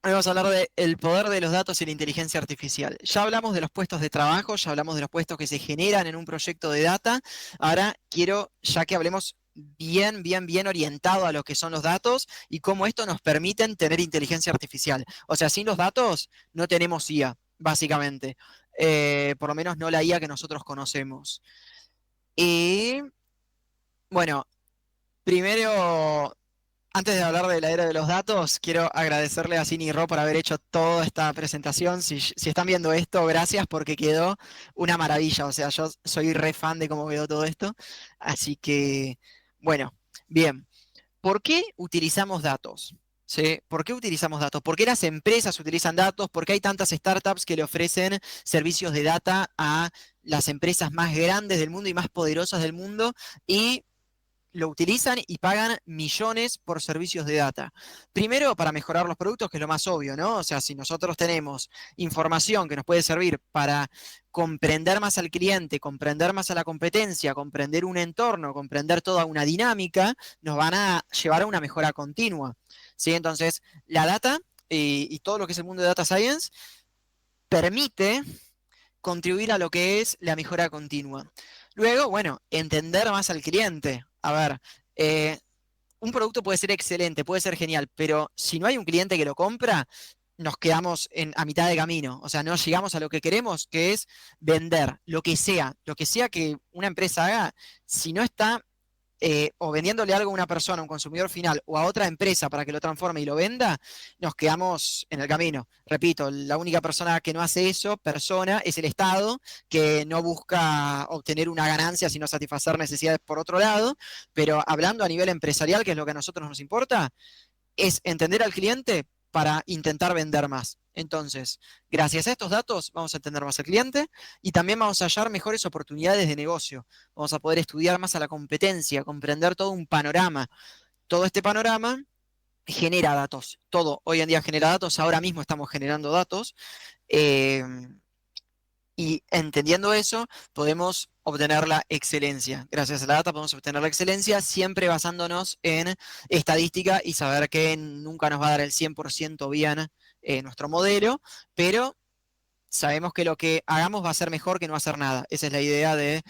Hoy vamos a hablar del poder de los datos y la inteligencia artificial. Ya hablamos de los puestos de trabajo, ya hablamos de los puestos que se generan en un proyecto de data. Ahora quiero, ya que hablemos bien orientado a lo que son los datos y cómo esto nos permiten tener inteligencia artificial. O sea, sin los datos no tenemos IA, básicamente. Por lo menos no la IA que nosotros conocemos. Y bueno, primero, antes de hablar de la era de los datos, quiero agradecerle a Cini Ro por haber hecho toda esta presentación. Si están viendo esto, gracias porque quedó una maravilla. O sea, yo soy re fan de cómo quedó todo esto. Así que, bueno, bien. ¿Por qué utilizamos datos? ¿Sí? ¿Por qué utilizamos datos? ¿Por qué las empresas utilizan datos? ¿Por qué hay tantas startups que le ofrecen servicios de data a las empresas más grandes del mundo y más poderosas del mundo? Y lo utilizan y pagan millones por servicios de data. Primero, para mejorar los productos, que es lo más obvio, ¿no? O sea, si nosotros tenemos información que nos puede servir para comprender más al cliente, comprender más a la competencia, comprender un entorno, comprender toda una dinámica, nos van a llevar a una mejora continua. ¿Sí? Entonces, la data y todo lo que es el mundo de data science permite contribuir a lo que es la mejora continua. Luego, bueno, entender más al cliente. A ver, eh, un producto puede ser excelente, puede ser genial, pero si no hay un cliente que lo compra, nos quedamos a mitad de camino. O sea, no llegamos a lo que queremos, que es vender lo que sea que una empresa haga, si no está o vendiéndole algo a una persona, a un consumidor final, o a otra empresa para que lo transforme y lo venda, nos quedamos en el camino. Repito, la única persona que no hace eso, persona, es el Estado, que no busca obtener una ganancia, sino satisfacer necesidades por otro lado. Pero hablando a nivel empresarial, que es lo que a nosotros nos importa, es entender al cliente para intentar vender más. Entonces, gracias a estos datos vamos a entender más al cliente y también vamos a hallar mejores oportunidades de negocio. Vamos a poder estudiar más a la competencia, comprender todo un panorama. Todo este panorama genera datos. Todo hoy en día genera datos. Ahora mismo estamos generando datos. Eh, y entendiendo eso, podemos obtener la excelencia. Gracias a la data podemos obtener la excelencia, siempre basándonos en estadística y saber que nunca nos va a dar el 100% bien nuestro modelo, pero sabemos que lo que hagamos va a ser mejor que no hacer nada. Esa es la idea de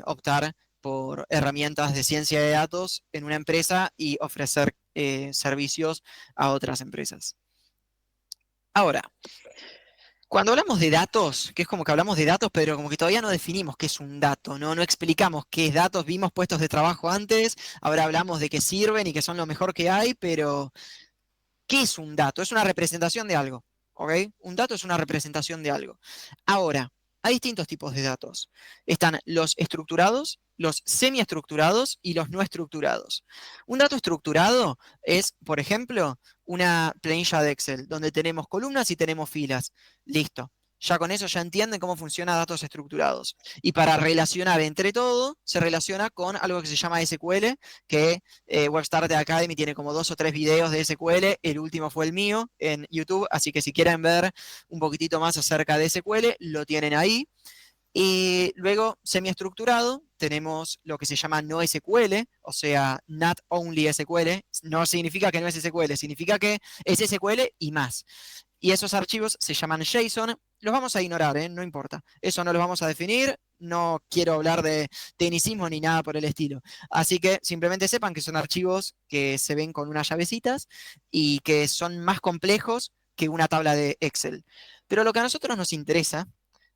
optar por herramientas de ciencia de datos en una empresa y ofrecer servicios a otras empresas. Ahora, cuando hablamos de datos, que es como que hablamos de datos, pero como que todavía no definimos qué es un dato, ¿no? No explicamos qué es datos, vimos puestos de trabajo antes, ahora hablamos de que sirven y que son lo mejor que hay, pero ¿qué es un dato? Es una representación de algo, ¿ok? Un dato es una representación de algo. Ahora, hay distintos tipos de datos. Están los estructurados, los semiestructurados y los no estructurados. Un dato estructurado es, por ejemplo, una planilla de Excel, donde tenemos columnas y tenemos filas. Listo. Ya con eso ya entienden cómo funciona datos estructurados. Y para relacionar entre todo, se relaciona con algo que se llama SQL, que Web Starter Academy tiene como 2 o 3 videos de SQL, el último fue el mío en YouTube, así que si quieren ver un poquitito más acerca de SQL, lo tienen ahí. Y luego, semiestructurado, tenemos lo que se llama no SQL, o sea, not only SQL. No significa que no es SQL, significa que es SQL y más. Y esos archivos se llaman JSON. Los vamos a ignorar, ¿eh? No importa. Eso no lo vamos a definir. No quiero hablar de tecnicismo ni nada por el estilo. Así que simplemente sepan que son archivos que se ven con unas llavecitas y que son más complejos que una tabla de Excel. Pero lo que a nosotros nos interesa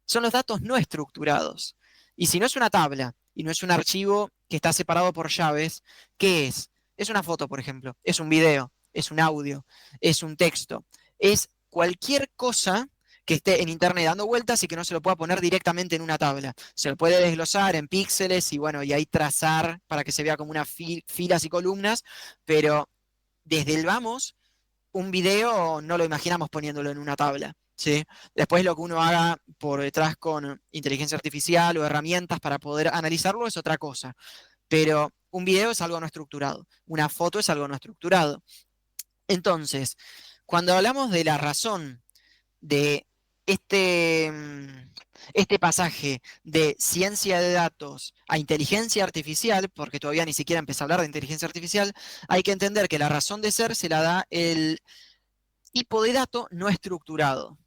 son los datos no estructurados. Y si no es una tabla y no es un archivo que está separado por llaves, ¿qué es? Es una foto, por ejemplo, es un video, es un audio, es un texto, es cualquier cosa que esté en internet dando vueltas y que no se lo pueda poner directamente en una tabla. Se lo puede desglosar en píxeles y bueno, y ahí trazar para que se vea como unas filas y columnas, pero desde el vamos un video no lo imaginamos poniéndolo en una tabla, ¿sí? Después lo que uno haga por detrás con inteligencia artificial o herramientas para poder analizarlo es otra cosa. Pero un video es algo no estructurado, una foto es algo no estructurado. Entonces, cuando hablamos de la razón de este, este pasaje de ciencia de datos a inteligencia artificial, porque todavía ni siquiera empecé a hablar de inteligencia artificial, hay que entender que la razón de ser se la da tipo de dato no estructurado.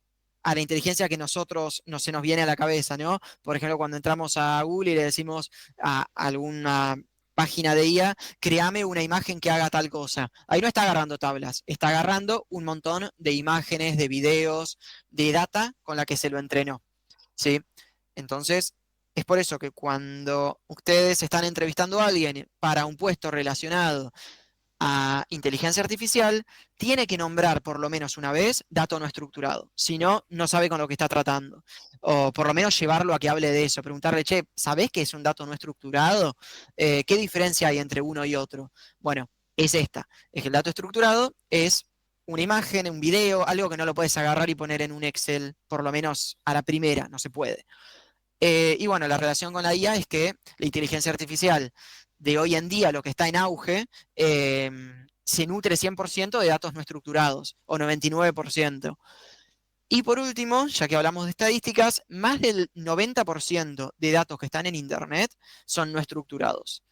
A la inteligencia que nosotros no se nos viene a la cabeza, ¿no? Por ejemplo, cuando entramos a Google y le decimos a alguna página de IA, créame una imagen que haga tal cosa. Ahí no está agarrando tablas, está agarrando un montón de imágenes, de videos, de data con la que se lo entrenó, ¿sí? Entonces, es por eso que cuando ustedes están entrevistando a alguien para un puesto relacionado a inteligencia artificial, tiene que nombrar por lo menos una vez dato no estructurado. Si no, no sabe con lo que está tratando. O por lo menos llevarlo a que hable de eso. Preguntarle, che, ¿sabés qué es un dato no estructurado? ¿Qué diferencia hay entre uno y otro? Bueno, es esta. Es que el dato estructurado es una imagen, un video, algo que no lo puedes agarrar y poner en un Excel, por lo menos a la primera, no se puede. Y bueno, la relación con la IA es que la inteligencia artificial de hoy en día, lo que está en auge, se nutre 100% de datos no estructurados, o 99%. Y por último, ya que hablamos de estadísticas, más del 90% de datos que están en Internet son no estructurados.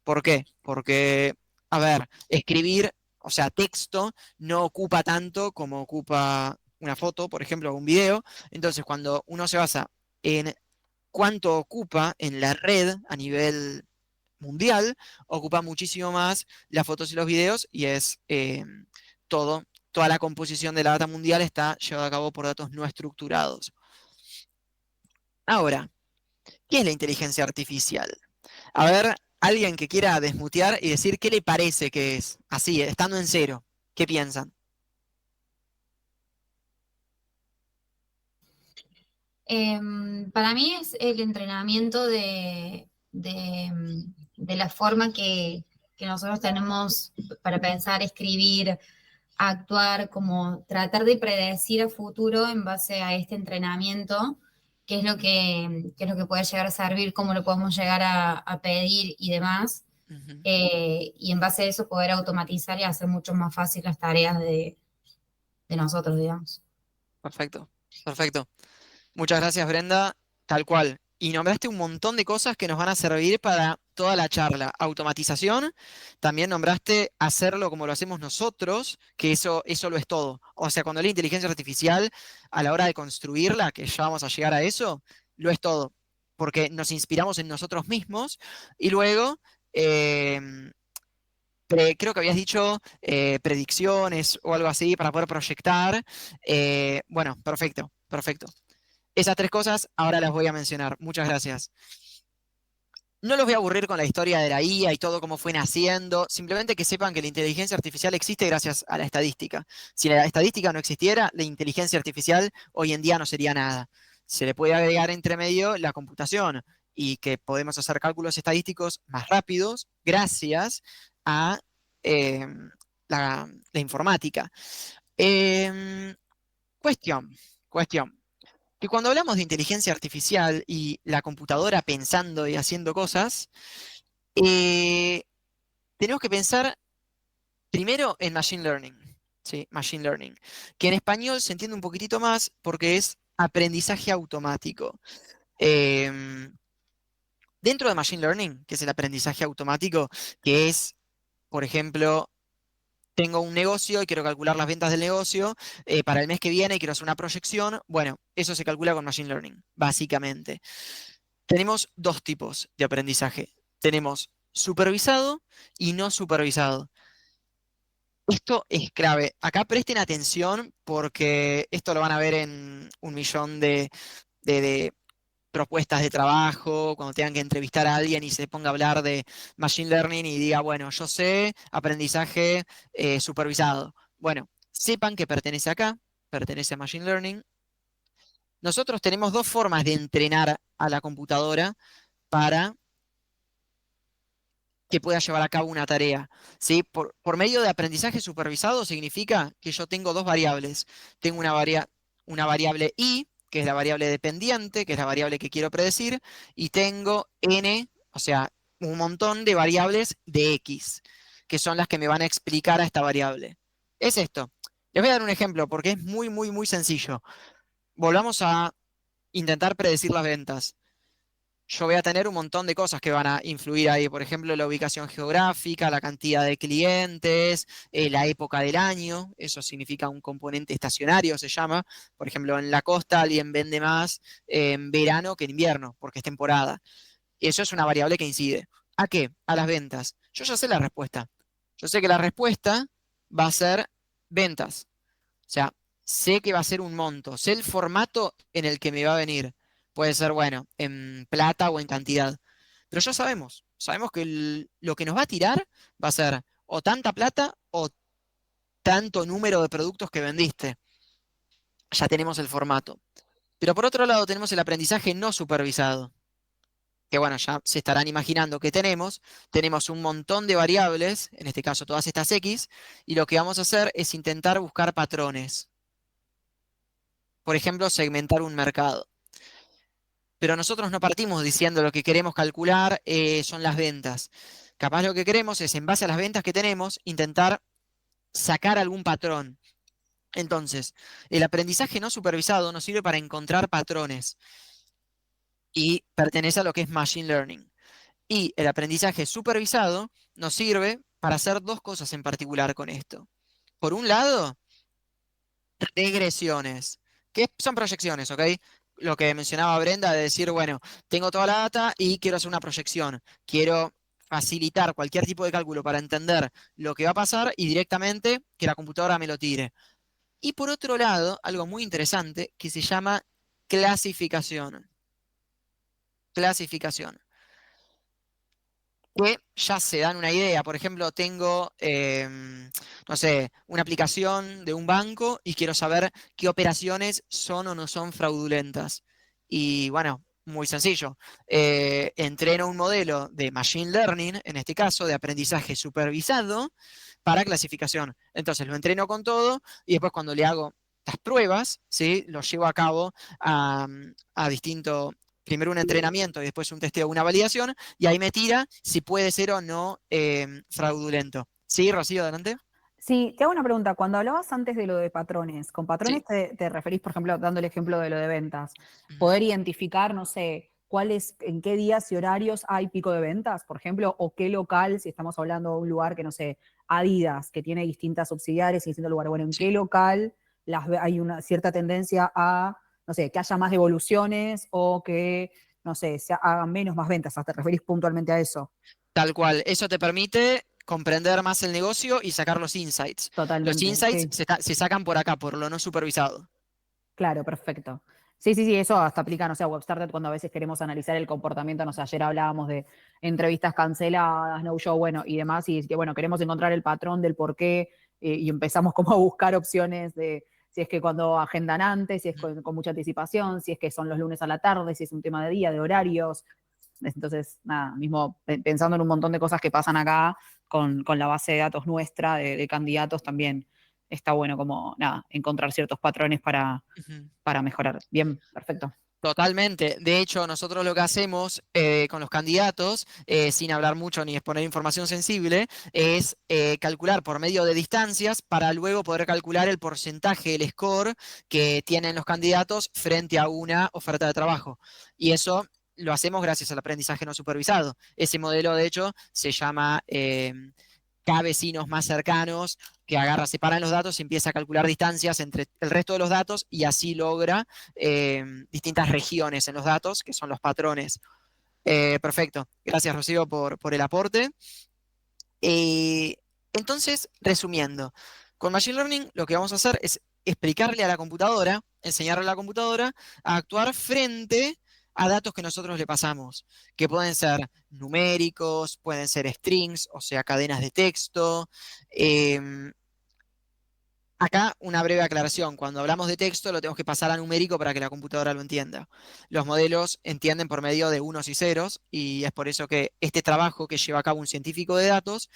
¿Por qué? Porque, a ver, escribir, o sea, texto, no ocupa tanto como ocupa una foto, por ejemplo, o un video. Entonces, cuando uno se basa en cuánto ocupa en la red a nivel mundial, ocupa muchísimo más las fotos y los videos y es todo, toda la composición de la data mundial está llevada a cabo por datos no estructurados. Ahora, ¿qué es la inteligencia artificial? A ver, alguien que quiera desmutear y decir qué le parece que es, así, estando en cero, ¿qué piensan? Para mí es el entrenamiento de la forma que nosotros tenemos para pensar, escribir, actuar, como tratar de predecir a futuro en base a este entrenamiento, qué es lo que puede llegar a servir, cómo lo podemos llegar a pedir y demás. Ujú. Y en base a eso poder automatizar y hacer mucho más fácil las tareas de nosotros, digamos. Perfecto, perfecto. Muchas gracias, Brenda. Tal cual. Y nombraste un montón de cosas que nos van a servir para toda la charla. Automatización, también nombraste hacerlo como lo hacemos nosotros, que eso lo es todo. O sea, cuando la inteligencia artificial, a la hora de construirla, que ya vamos a llegar a eso, lo es todo. Porque nos inspiramos en nosotros mismos y luego, creo que habías dicho predicciones o algo así para poder proyectar. Bueno, perfecto, perfecto. Esas tres cosas ahora las voy a mencionar. Muchas gracias. No los voy a aburrir con la historia de la IA y todo cómo fue naciendo, simplemente que sepan que la inteligencia artificial existe gracias a la estadística. Si la estadística no existiera, la inteligencia artificial hoy en día no sería nada. Se le puede agregar entre medio la computación y que podemos hacer cálculos estadísticos más rápidos gracias a eh, la informática. Eh, cuestión, cuestión que cuando hablamos de inteligencia artificial y la computadora pensando y haciendo cosas, eh, tenemos que pensar primero en Machine Learning, ¿sí? Machine Learning, que en español se entiende un poquitito más porque es aprendizaje automático. Em, Dentro de Machine Learning, que es el aprendizaje automático, que es, por ejemplo, tengo un negocio y quiero calcular las ventas del negocio para el mes que viene y quiero hacer una proyección. Bueno, eso se calcula con Machine Learning, básicamente. Tenemos dos tipos de aprendizaje. Tenemos supervisado y no supervisado. Esto es clave. Acá presten atención porque esto lo van a ver en un millón de propuestas de trabajo, cuando tengan que entrevistar a alguien y se ponga a hablar de Machine Learning y diga, bueno, yo sé aprendizaje supervisado. Bueno, sepan que pertenece acá, pertenece a Machine Learning. Nosotros tenemos dos formas de entrenar a la computadora para que pueda llevar a cabo una tarea. ¿Sí? Por medio de aprendizaje supervisado significa que yo tengo dos variables. Tengo una variable i, que es la variable dependiente, que es la variable que quiero predecir, y tengo n, o sea, un montón de variables de x, que son las que me van a explicar a esta variable. Es esto. Les voy a dar un ejemplo porque es muy, muy, muy sencillo. Volvamos a intentar predecir las ventas. yo voy a tener un montón de cosas que van a influir ahí. Por ejemplo, la ubicación geográfica, la cantidad de clientes, la época del año. Eso significa un componente estacionario, se llama. Por ejemplo, en la costa alguien vende más en verano que en invierno, porque es temporada. Y eso es una variable que incide. ¿A qué? A las ventas. Yo ya sé la respuesta. Yo sé que la respuesta va a ser ventas. O sea, sé que va a ser un monto, sé el formato en el que me va a venir. Puede ser, bueno, en plata o en cantidad. Pero ya sabemos que lo que nos va a tirar va a ser o tanta plata o tanto número de productos que vendiste. Ya tenemos el formato. Pero por otro lado tenemos el aprendizaje no supervisado, que bueno, ya se estarán imaginando que tenemos un montón de variables, en este caso todas estas X, y lo que vamos a hacer es intentar buscar patrones. Por ejemplo, segmentar un mercado. Pero nosotros no partimos diciendo lo que queremos calcular son las ventas. Capaz lo que queremos es, en base a las ventas que tenemos, intentar sacar algún patrón. Entonces, el aprendizaje no supervisado nos sirve para encontrar patrones y pertenece a lo que es Machine Learning. Y el aprendizaje supervisado nos sirve para hacer dos cosas en particular con esto. Por un lado, regresiones, que son proyecciones, ¿ok? Lo que mencionaba Brenda de decir, bueno, tengo toda la data y quiero hacer una proyección. Quiero facilitar cualquier tipo de cálculo para entender lo que va a pasar y directamente que la computadora me lo tire. Y por otro lado, algo muy interesante que se llama clasificación. Clasificación. Que ya se dan una idea. Por ejemplo, tengo, no sé, una aplicación de un banco y quiero saber qué operaciones son o no son fraudulentas. Y bueno, muy sencillo. Entreno un modelo de Machine Learning, en este caso de aprendizaje supervisado, para clasificación. Entonces lo entreno con todo y después cuando le hago las pruebas, ¿sí? Lo llevo a cabo a distinto, primero un entrenamiento y después un testeo, una validación, y ahí me tira si puede ser o no fraudulento. ¿Sí, Rocío, adelante? Sí, te hago una pregunta. Cuando hablabas antes de lo de patrones, ¿con patrones Sí. te referís, por ejemplo, dando el ejemplo de lo de ventas? Ujú. Poder identificar, no sé, cuáles, en qué días y horarios hay pico de ventas, por ejemplo, o qué local, si estamos hablando de un lugar que, no sé, Adidas, que tiene distintas subsidiarias y distintos lugares, bueno, en Sí. qué local hay una cierta tendencia a, no sé, que haya más devoluciones o que, no sé, se hagan menos más ventas. ¿Te referís puntualmente a eso? Tal cual. Eso te permite comprender más el negocio y sacar los insights. Los Totalmente, insights sí. se sacan por acá, por lo no supervisado. Claro, perfecto. Sí, sí, sí, eso hasta aplica, no sé, a Webstarter cuando a veces queremos analizar el comportamiento, no sé, ayer hablábamos de entrevistas canceladas, no show, bueno, y demás, y que bueno, queremos encontrar el patrón del por qué, y empezamos como a buscar opciones de si es que cuando agendan antes, si es Ujú. con mucha anticipación, si es que son los lunes a la tarde, si es un tema de día, de horarios. Entonces, nada, mismo pensando en un montón de cosas que pasan acá con la base de datos nuestra de candidatos también está bueno como, nada, encontrar ciertos patrones Ujú. para mejorar. Bien, perfecto. Totalmente. De hecho, nosotros lo que hacemos con los candidatos, sin hablar mucho ni exponer información sensible, es calcular por medio de distancias para luego poder calcular el porcentaje, el score que tienen los candidatos frente a una oferta de trabajo. Y eso lo hacemos gracias al aprendizaje no supervisado. Ese modelo, de hecho, se llama K-vecinos más cercanos, que agarra, separan los datos y empieza a calcular distancias entre el resto de los datos y así logra distintas regiones en los datos, que son los patrones. Perfecto. Gracias, Rocío, por el aporte. Eh, entonces, resumiendo, con Machine Learning lo que vamos a hacer es explicarle a la computadora, enseñarle a la computadora a actuar frente a datos que nosotros le pasamos, que pueden ser numéricos, pueden ser strings, o sea, cadenas de texto, em, acá una breve aclaración. Cuando hablamos de texto lo tenemos que pasar a numérico para que la computadora lo entienda. Los modelos entienden por medio de unos y ceros y es por eso que este trabajo que lleva a cabo un científico de datos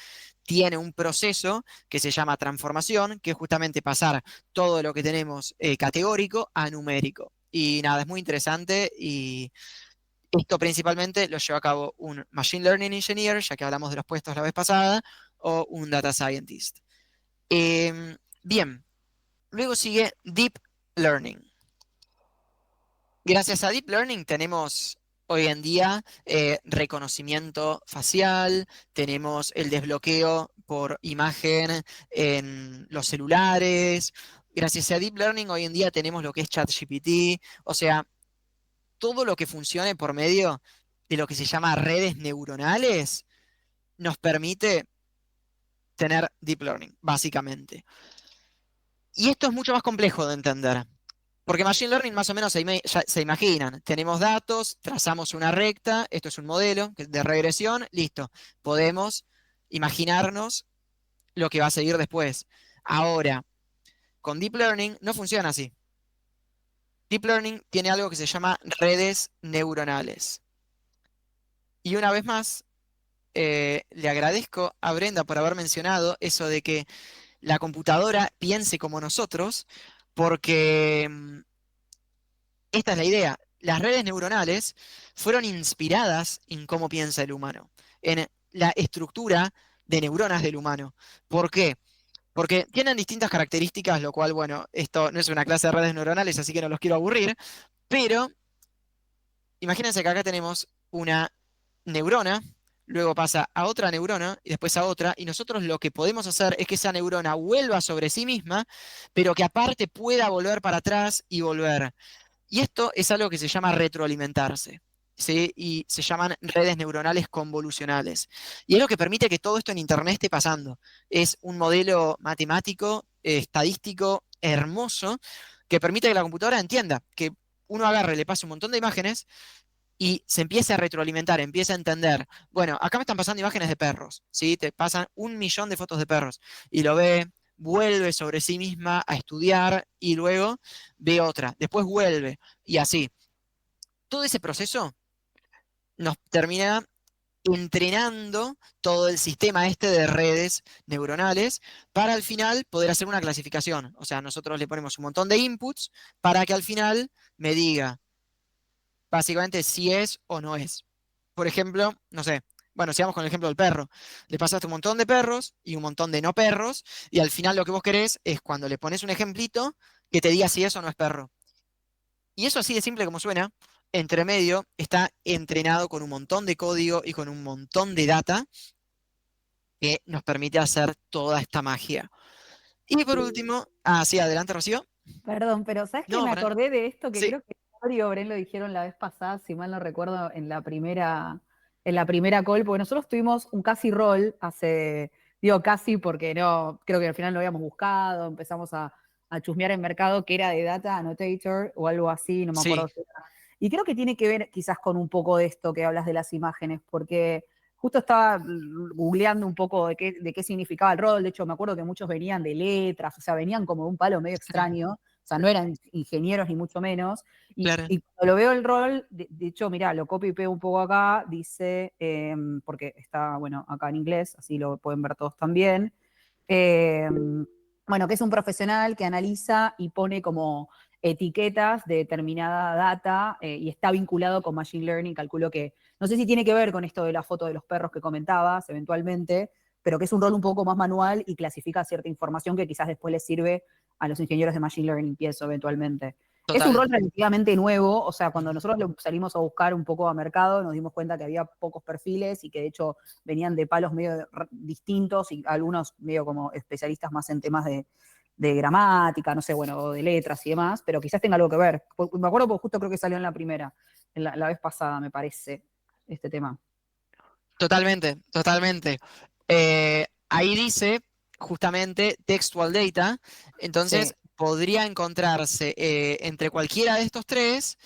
tiene un proceso que se llama transformación, que es justamente pasar todo lo que tenemos categórico a numérico. Y nada, es muy interesante y esto principalmente lo lleva a cabo un Machine Learning Engineer, ya que hablamos de los puestos la vez pasada, o un Data Scientist. Bien. Luego sigue Deep Learning. Gracias a Deep Learning tenemos hoy en día reconocimiento facial, tenemos el desbloqueo por imagen en los celulares. Gracias a Deep Learning hoy en día tenemos lo que es ChatGPT, o sea, todo lo que funcione por medio de lo que se llama redes neuronales nos permite tener Deep Learning, básicamente. Y esto es mucho más complejo de entender. Porque Machine Learning más o menos ya se imaginan. Tenemos datos, trazamos una recta, esto es un modelo de regresión, listo. Podemos imaginarnos lo que va a seguir después. Ahora, con Deep Learning no funciona así. Deep Learning tiene algo que se llama redes neuronales. Y una vez más, le agradezco a Brenda por haber mencionado eso de que la computadora piense como nosotros, porque esta es la idea. Las redes neuronales fueron inspiradas en cómo piensa el humano, en la estructura de neuronas del humano. ¿Por qué? Porque tienen distintas características, lo cual, bueno, esto no es una clase de redes neuronales, así que no los quiero aburrir, pero imagínense que acá tenemos una neurona, luego pasa a otra neurona y después a otra, y nosotros lo que podemos hacer es que esa neurona vuelva sobre sí misma, pero que aparte pueda volver para atrás y volver. Y esto es algo que se llama retroalimentarse, ¿sí? Y se llaman redes neuronales convolucionales. Y es lo que permite que todo esto en Internet esté pasando. Es un modelo matemático, estadístico, hermoso, que permite que la computadora entienda, que uno agarre, le pase un montón de imágenes y se empiece a retroalimentar, empiece a entender. Bueno, acá me están pasando imágenes de perros, ¿sí? Te pasan 1 millón de fotos de perros y lo ve, vuelve sobre sí misma a estudiar y luego ve otra, después vuelve y así. Todo ese proceso nos termina entrenando todo el sistema este de redes neuronales para al final poder hacer una clasificación. O sea, nosotros le ponemos un montón de inputs para que al final me diga básicamente si es o no es. Por ejemplo, no sé, bueno, sigamos con el ejemplo del perro. Le pasaste un montón de perros y un montón de no perros, y al final lo que vos querés es cuando le pones un ejemplito que te diga si es o no es perro. Y eso así de simple como suena, entre medio está entrenado con un montón de código y con un montón de data que nos permite hacer toda esta magia. Y por último, sí, adelante, Rocío. Perdón, pero ¿sabes qué? No, Me para. acordé de esto que Sí, creo queOri y Oren lo dijeron la vez pasada, si mal no recuerdo, en la primera call, porque nosotros tuvimos un casi roll hace, digo casi porque no, creo que al final lo habíamos buscado, empezamos a chusmear en mercado que era de Data Annotator o algo así, no me sí, acuerdo si era. Y creo que tiene que ver quizás con un poco de esto que hablas de las imágenes, porque justo estaba googleando un poco de qué significaba el rol. De hecho, me acuerdo que muchos venían de letras, o sea, venían como de un palo medio extraño. O sea, no eran ingenieros ni mucho menos. claro. Y cuando lo veo el rol, de hecho, mirá, lo copio y pego un poco acá, dice, porque está, bueno, acá en inglés, así lo pueden ver todos también. Eh, bueno, que es un profesional que analiza y pone como etiquetas de determinada data y está vinculado con Machine Learning. Calculo que, no sé si tiene que ver con esto de la foto de los perros que comentabas eventualmente, pero que es un rol un poco más manual y clasifica cierta información que quizás después les sirve a los ingenieros de Machine Learning, pienso eventualmente. Es un Total. rol relativamente nuevo, o sea, cuando Ujú. nosotros lo salimos a buscar un poco a mercado, nos dimos cuenta que había pocos perfiles y que de hecho venían de palos medio distintos y algunos medio como especialistas más en temas de gramática, no sé, bueno, o de letras y demás, pero quizás tenga algo que ver. Me acuerdo porque justo creo que salió en la primera, en la vez pasada, me parece, este tema. Totalmente, totalmente. Ahí dice justamente textual data, Sí. entonces podría encontrarse entre cualquiera de estos tres,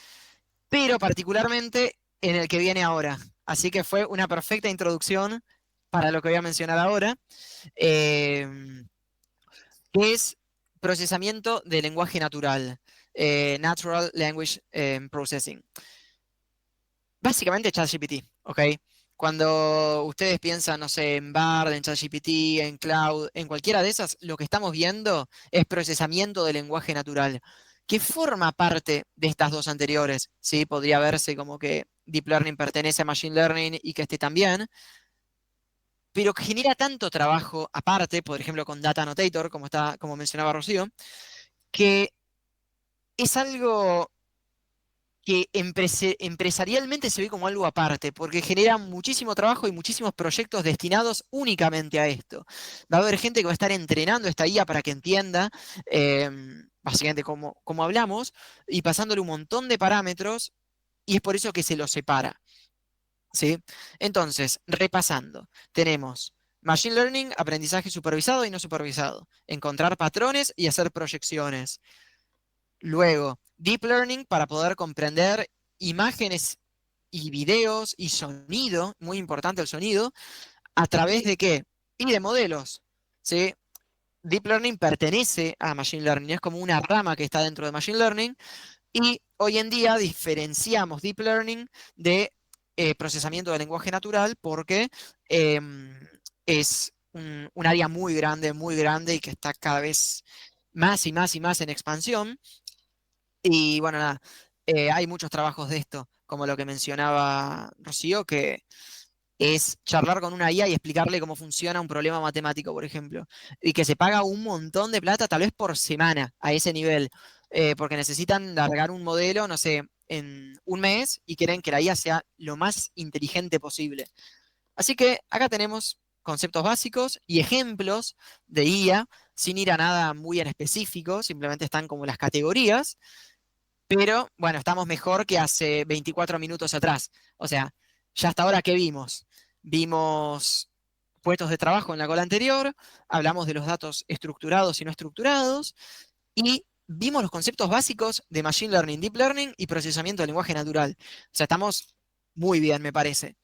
pero particularmente en el que viene ahora. Así que fue una perfecta introducción para lo que voy a mencionar ahora, eh, que es procesamiento de lenguaje natural, Natural Language Processing. Básicamente ChatGPT, ¿ok? Cuando ustedes piensan, no sé, en Bard, en ChatGPT, en Cloud, en cualquiera de esas, lo que estamos viendo es procesamiento de lenguaje natural, que forma parte de estas dos anteriores, ¿sí? Podría verse como que Deep Learning pertenece a Machine Learning y que este también, pero que genera tanto trabajo aparte, por ejemplo, con Data Annotator, como mencionaba Rocío, que es algo que empresarialmente se ve como algo aparte, porque genera muchísimo trabajo y muchísimos proyectos destinados únicamente a esto. Va a haber gente que va a estar entrenando esta IA para que entienda, básicamente como hablamos, y pasándole un montón de parámetros, y es por eso que se los separa. ¿Sí? Entonces, repasando, tenemos Machine Learning, aprendizaje supervisado y no supervisado, encontrar patrones y hacer proyecciones. Luego, Deep Learning para poder comprender imágenes y videos y sonido, muy importante el sonido, ¿a través de qué? Y de modelos, ¿sí? Deep Learning pertenece a Machine Learning, es como una rama que está dentro de Machine Learning, y hoy en día diferenciamos Deep Learning de procesamiento de lenguaje natural porque es un área muy grande y que está cada vez más y más y más en expansión. Y bueno, nada, hay muchos trabajos de esto, como lo que mencionaba Rocío, que es charlar con una IA y explicarle cómo funciona un problema matemático, por ejemplo, y que se paga un montón de plata, tal vez por semana, a ese nivel, porque necesitan largar un modelo, no sé, en un mes y quieren que la IA sea lo más inteligente posible. Así que acá tenemos conceptos básicos y ejemplos de IA, sin ir a nada muy en específico, simplemente están como las categorías. Pero bueno, estamos mejor que hace 24 minutos atrás. O sea, ya hasta ahora, ¿qué vimos? Vimos puestos de trabajo en la cola anterior, hablamos de los datos estructurados y no estructurados, y vimos los conceptos básicos de Machine Learning, Deep Learning y procesamiento del lenguaje natural. O sea, estamos muy bien, me parece.